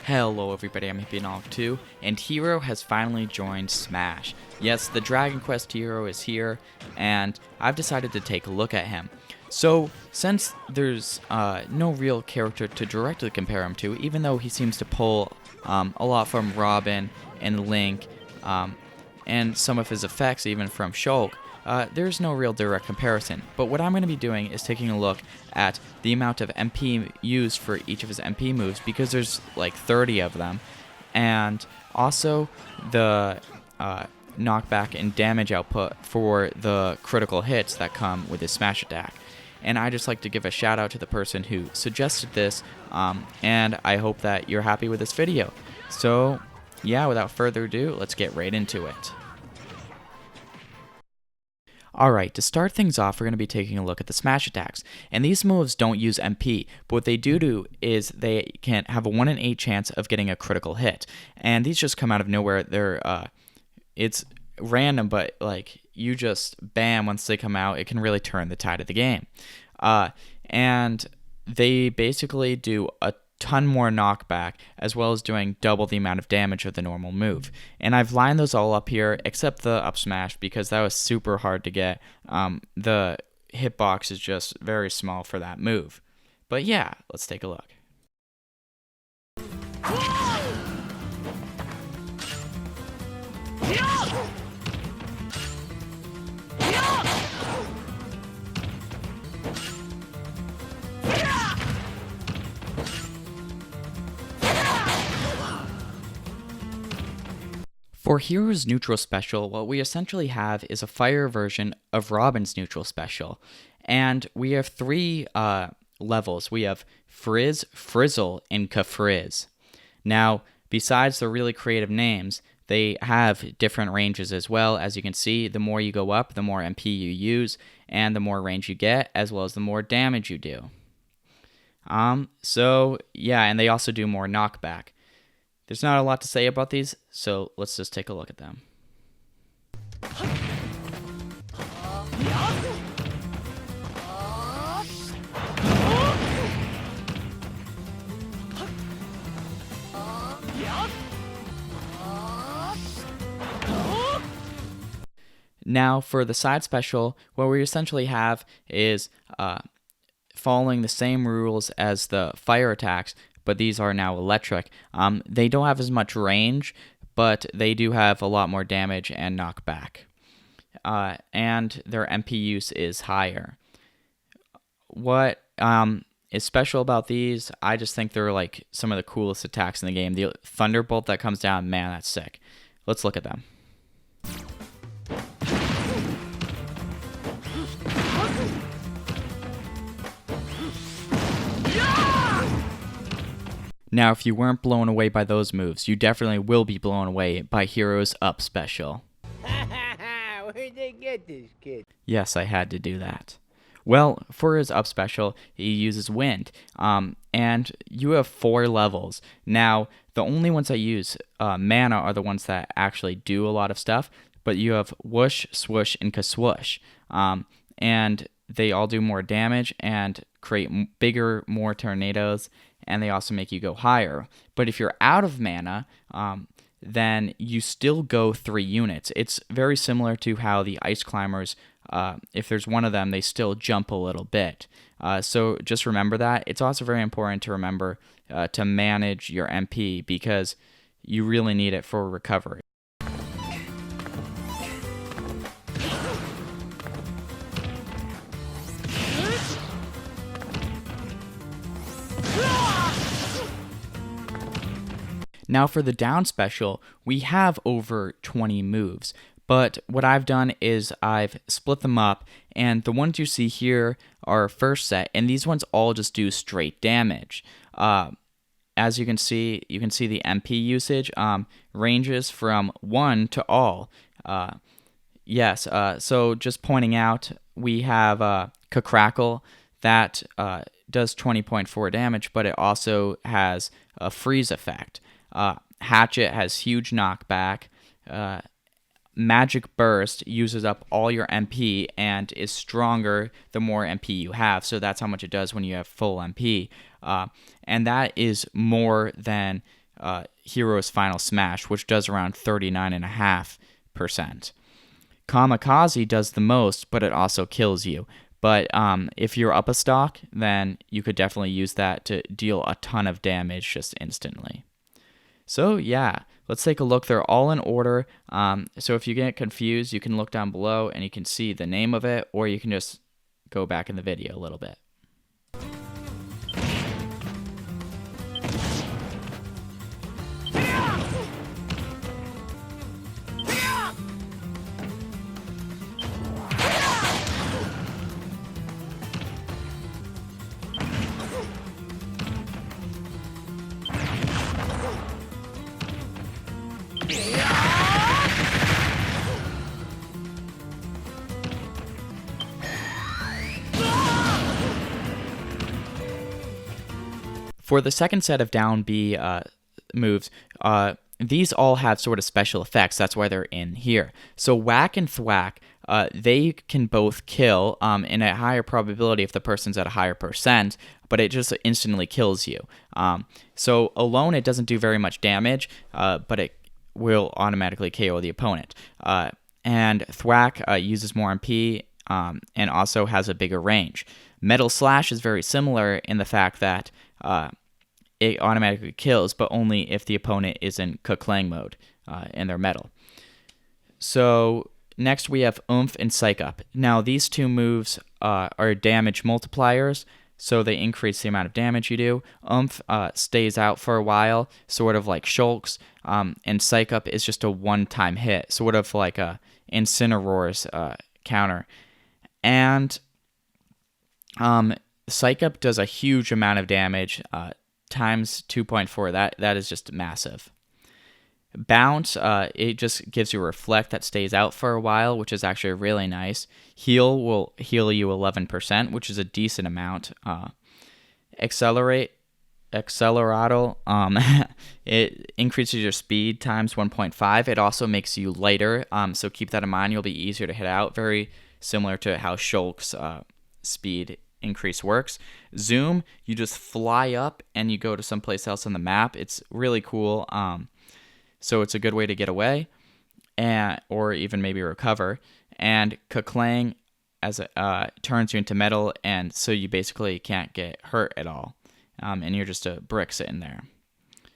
Hello everybody, I'm Hippionolic2, and Hero has finally joined Smash. Yes, the Dragon Quest hero is here, and I've decided to take a look at him. So, since there's no real character to directly compare him to, even though he seems to pull a lot from Robin and Link, and some of his effects even from Shulk, there's no real direct comparison. But what I'm going to be doing is taking a look at the amount of MP used for each of his MP moves, because there's like 30 of them, and also the knockback and damage output for the critical hits that come with his smash attack. And I just like to give a shout out to the person who suggested this, and I hope that you're happy with this video. So yeah, without further ado, let's get right into it. Alright, to start things off, we're going to be taking a look at the smash attacks. And these moves don't use MP, but what they do is they can have a 1 in 8 chance of getting a critical hit. And these just come out of nowhere. It's random, but like you just bam, once they come out, it can really turn the tide of the game. And they basically do a ton more knockback, as well as doing double the amount of damage of the normal move. And I've lined those all up here, except the up smash, because that was super hard to get. The hitbox is just very small for that move. But yeah, let's take a look. For Hero's neutral special, what we essentially have is a fire version of Robin's neutral special. And we have 3 levels. We have Frizz, Frizzle, and Kafrizz. Now, besides the really creative names, they have different ranges as well. As you can see, the more you go up, the more MP you use, and the more range you get, as well as the more damage you do. So, yeah, and they also do more knockback. There's not a lot to say about these, so let's just take a look at them. Now, for the side special, what we essentially have is following the same rules as the fire attacks, but these are now electric. They don't have as much range, but they do have a lot more damage and knockback. And their MP use is higher. What is special about these, I just think they're like some of the coolest attacks in the game. The Thunderbolt that comes down, man, that's sick. Let's look at them. Now, if you weren't blown away by those moves, you definitely will be blown away by Hero's Up Special. Where'd they get this kid? Yes, I had to do that. Well, for his Up Special, he uses Wind, and you have 4 levels. Now, the only ones that use mana are the ones that actually do a lot of stuff, but you have Whoosh, Swoosh, and Kaswoosh, and they all do more damage and create bigger, more tornadoes, and they also make you go higher. But if you're out of mana, then you still go 3 units. It's very similar to how the Ice Climbers, if there's one of them, they still jump a little bit. So just remember that. It's also very important to remember to manage your MP, because you really need it for recovery. Now for the down special, we have over 20 moves, but what I've done is I've split them up, and the ones you see here are first set, and these ones all just do straight damage. As you can see the MP usage ranges from 1 to all. So just pointing out, we have Crackle that does 20.4 damage, but it also has a freeze effect. Hatchet has huge knockback. Magic Burst uses up all your MP and is stronger the more MP you have. So that's how much it does when you have full MP. And that is more than Hero's final smash, which does around 39.5%. Kamikaze does the most, but it also kills you. But if you're up a stock, then you could definitely use that to deal a ton of damage just instantly. So yeah, let's take a look. They're all in order. So if you get confused, you can look down below and you can see the name of it, or you can just go back in the video a little bit. For the second set of down B moves, these all have sort of special effects. That's why they're in here. So whack and thwack, they can both kill in a higher probability if the person's at a higher percent, but it just instantly kills you. So alone, it doesn't do very much damage, but it will automatically KO the opponent. And thwack uses more MP and also has a bigger range. Metal Slash is very similar in the fact that it automatically kills, but only if the opponent is in Ka-Clang mode and they're metal. So next we have Oomph and Psych Up. Now these two moves are damage multipliers, so they increase the amount of damage you do. Oomph stays out for a while, sort of like Shulk's, and Psych Up is just a one-time hit, sort of like a Incineroar's counter. And Psych Up does a huge amount of damage, times 2.4. That is just massive. Bounce, it just gives you a reflect that stays out for a while, which is actually really nice. Heal will heal you 11%, which is a decent amount. Accelerado, it increases your speed times 1.5. It also makes you lighter, so keep that in mind. You'll be easier to hit out, very similar to how Shulk's speed increase works. Zoom, you just fly up and you go to someplace else on the map. It's really cool. So it's a good way to get away, or even maybe recover. And Ka-Clang turns you into metal, and so you basically can't get hurt at all. And you're just a brick sitting there.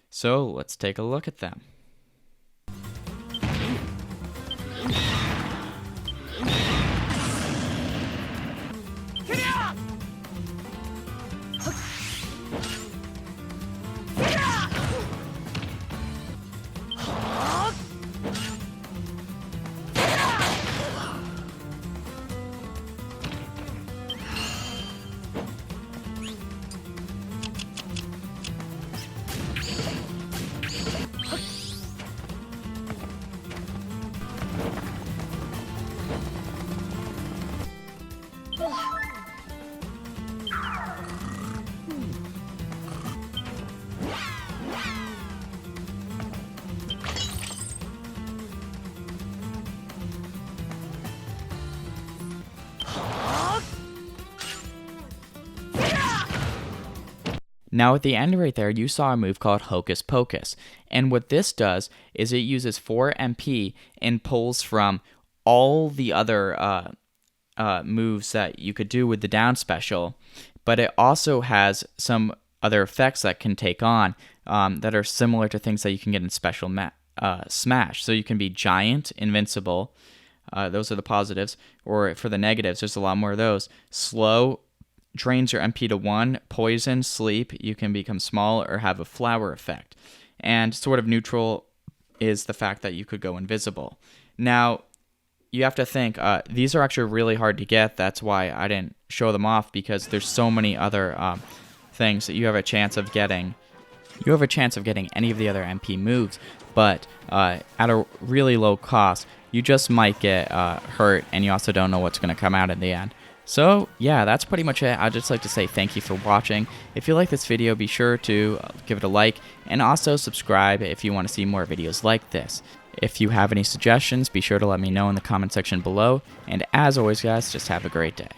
So let's take a look at them. Now at the end right there, you saw a move called Hocus Pocus. And what this does is it uses 4 MP and pulls from all the other moves that you could do with the down special, but it also has some other effects that can take on that are similar to things that you can get in special Smash. So you can be giant, invincible, those are the positives, or for the negatives, there's a lot more of those. Slow, drains your MP to 1, poison, sleep, you can become small or have a flower effect. And sort of neutral is the fact that you could go invisible. Now, you have to think, these are actually really hard to get. That's why I didn't show them off, because there's so many other things that you have a chance of getting. You have a chance of getting any of the other MP moves, but at a really low cost, you just might get hurt, and you also don't know what's going to come out in the end. So, yeah, that's pretty much it. I'd just like to say thank you for watching. If you like this video, be sure to give it a like, and also subscribe if you want to see more videos like this. If you have any suggestions, be sure to let me know in the comment section below. And as always, guys, just have a great day.